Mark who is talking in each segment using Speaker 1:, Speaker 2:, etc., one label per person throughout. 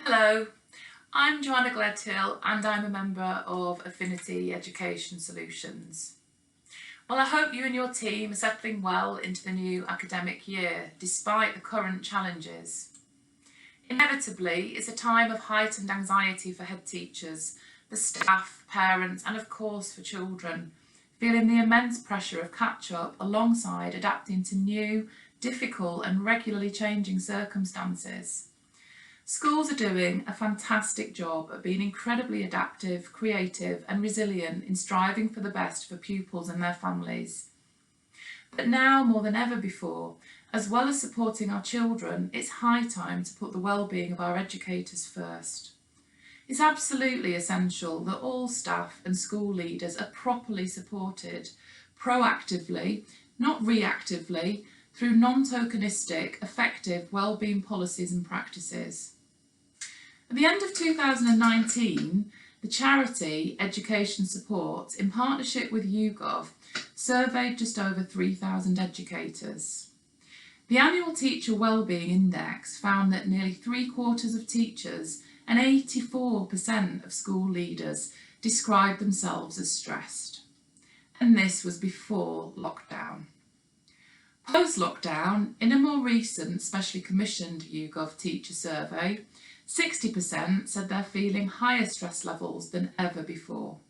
Speaker 1: Hello, I'm Joanna Gledhill and I'm a member of Affinity Education Solutions. Well, I hope you and your team are settling well into the new academic year despite the current challenges. Inevitably, it's a time of heightened anxiety for head teachers, for staff, parents and of course for children, feeling the immense pressure of catch-up alongside adapting to new, difficult and regularly changing circumstances. Schools are doing a fantastic job of being incredibly adaptive, creative and resilient in striving for the best for pupils and their families. But now more than ever before, as well as supporting our children, it's high time to put the well-being of our educators first. It's absolutely essential that all staff and school leaders are properly supported, proactively, not reactively, through non-tokenistic, effective wellbeing policies and practices. At the end of 2019, the charity Education Support, in partnership with YouGov, surveyed just over 3,000 educators. The annual Teacher Wellbeing Index found that nearly 3/4 of teachers and 84% of school leaders described themselves as stressed. And this was before lockdown. Post-lockdown, in a more recent, specially commissioned YouGov teacher survey, 60% said they're feeling higher stress levels than ever before.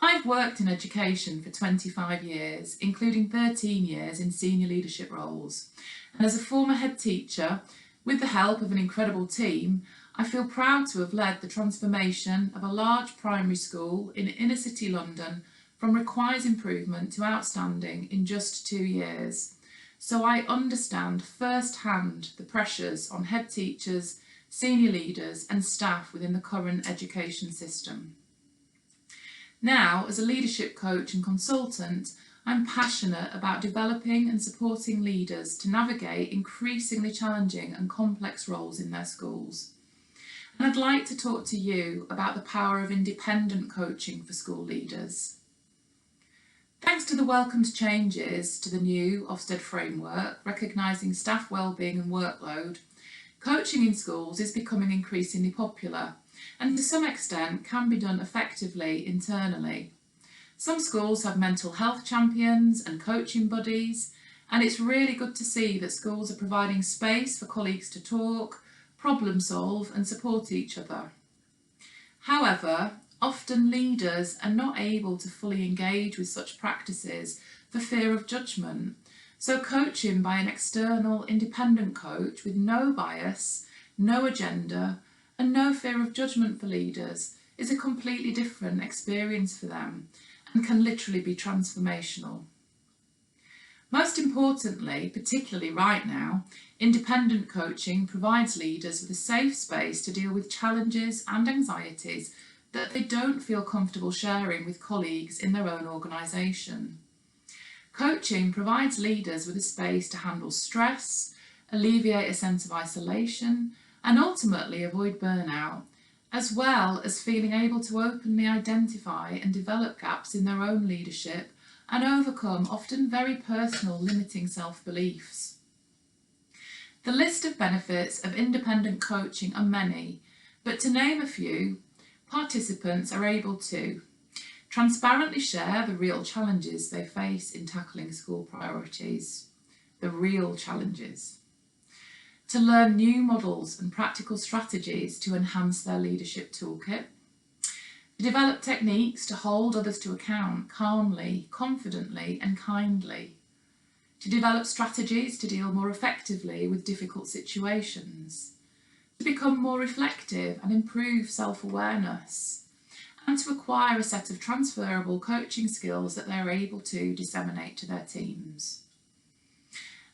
Speaker 1: I've worked in education for 25 years, including 13 years in senior leadership roles. And as a former head teacher, with the help of an incredible team, I feel proud to have led the transformation of a large primary school in inner city London from requires improvement to outstanding in just 2 years. So I understand firsthand the pressures on head teachers, senior leaders and staff within the current education system. Now, as a leadership coach and consultant, I'm passionate about developing and supporting leaders to navigate increasingly challenging and complex roles in their schools. And I'd like to talk to you about the power of independent coaching for school leaders. Thanks to the welcomed changes to the new Ofsted framework, recognising staff wellbeing and workload, coaching in schools is becoming increasingly popular and to some extent can be done effectively internally. Some schools have mental health champions and coaching buddies, and it's really good to see that schools are providing space for colleagues to talk, problem solve and support each other. However, often leaders are not able to fully engage with such practices for fear of judgment. So coaching by an external independent coach with no bias, no agenda and no fear of judgment for leaders is a completely different experience for them and can literally be transformational. Most importantly, particularly right now, independent coaching provides leaders with a safe space to deal with challenges and anxieties that they don't feel comfortable sharing with colleagues in their own organisation. Coaching provides leaders with a space to handle stress, alleviate a sense of isolation, and ultimately avoid burnout, as well as feeling able to openly identify and develop gaps in their own leadership and overcome often very personal limiting self-beliefs. The list of benefits of independent coaching are many, but to name a few, participants are able to transparently share the real challenges they face in tackling school priorities, the real challenges, to learn new models and practical strategies to enhance their leadership toolkit, to develop techniques to hold others to account calmly, confidently and kindly, to develop strategies to deal more effectively with difficult situations, to become more reflective and improve self-awareness, and to acquire a set of transferable coaching skills that they're able to disseminate to their teams.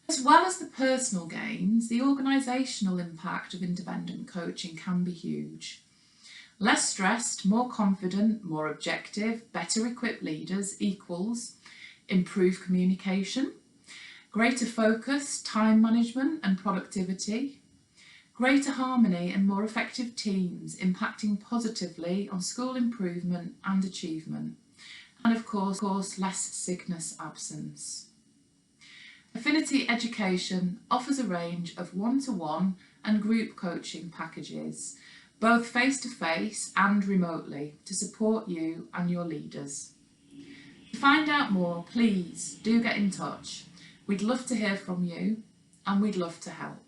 Speaker 1: As well as the personal gains, the organisational impact of independent coaching can be huge. Less stressed, more confident, more objective, better equipped leaders equals improved communication, greater focus, time management and productivity, greater harmony and more effective teams impacting positively on school improvement and achievement, and of course less sickness absence. Affinity Ability Education offers a range of one-to-one and group coaching packages, both face-to-face and remotely, to support you and your leaders. To find out more, please do get in touch. We'd love to hear from you and we'd love to help.